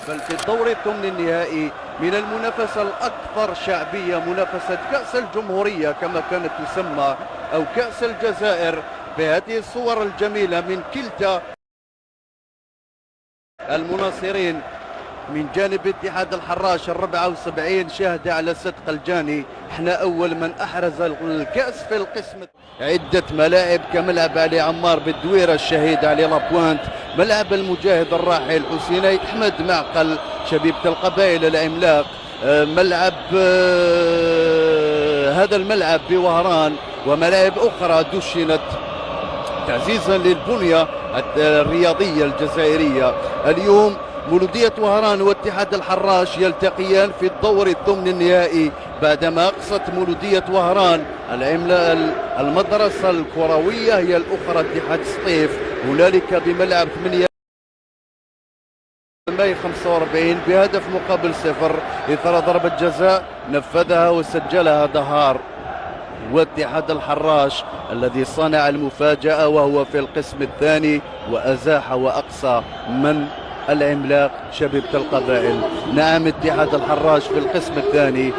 بل في الدور الثمن النهائي من المنافسة الأكثر شعبية، منافسة كأس الجمهورية كما كانت تسمى أو كأس الجزائر، بهذه الصور الجميلة من كلتا المناصرين. من جانب اتحاد الحراش 74 شاهدة على صدق الجاني، احنا اول من احرز الكأس في القسم. عدة ملاعب كملعب علي عمار بالدويرة الشهيد علي لابوانت، ملعب المجاهد الراحل حسيني احمد معقل شبيبة القبائل العملاق، ملعب هذا الملعب بوهران، وملاعب اخرى دشنت تعزيزا للبنية الرياضية الجزائرية. اليوم مولودية وهران واتحاد الحراش يلتقيان في الدور الثمن النهائي، بعدما أقصت مولودية وهران المدرسة الكروية هي الأخرى اتحاد سطيف، هنالك بملعب 8 ماي 45 بهدف مقابل 0 إثر ضربة جزاء نفذها وسجلها دهار. واتحاد الحراش الذي صنع المفاجأة وهو في القسم الثاني وأزاح وأقصى من العملاق شبيبة القبائل. نعم، اتحاد الحراش في القسم الثاني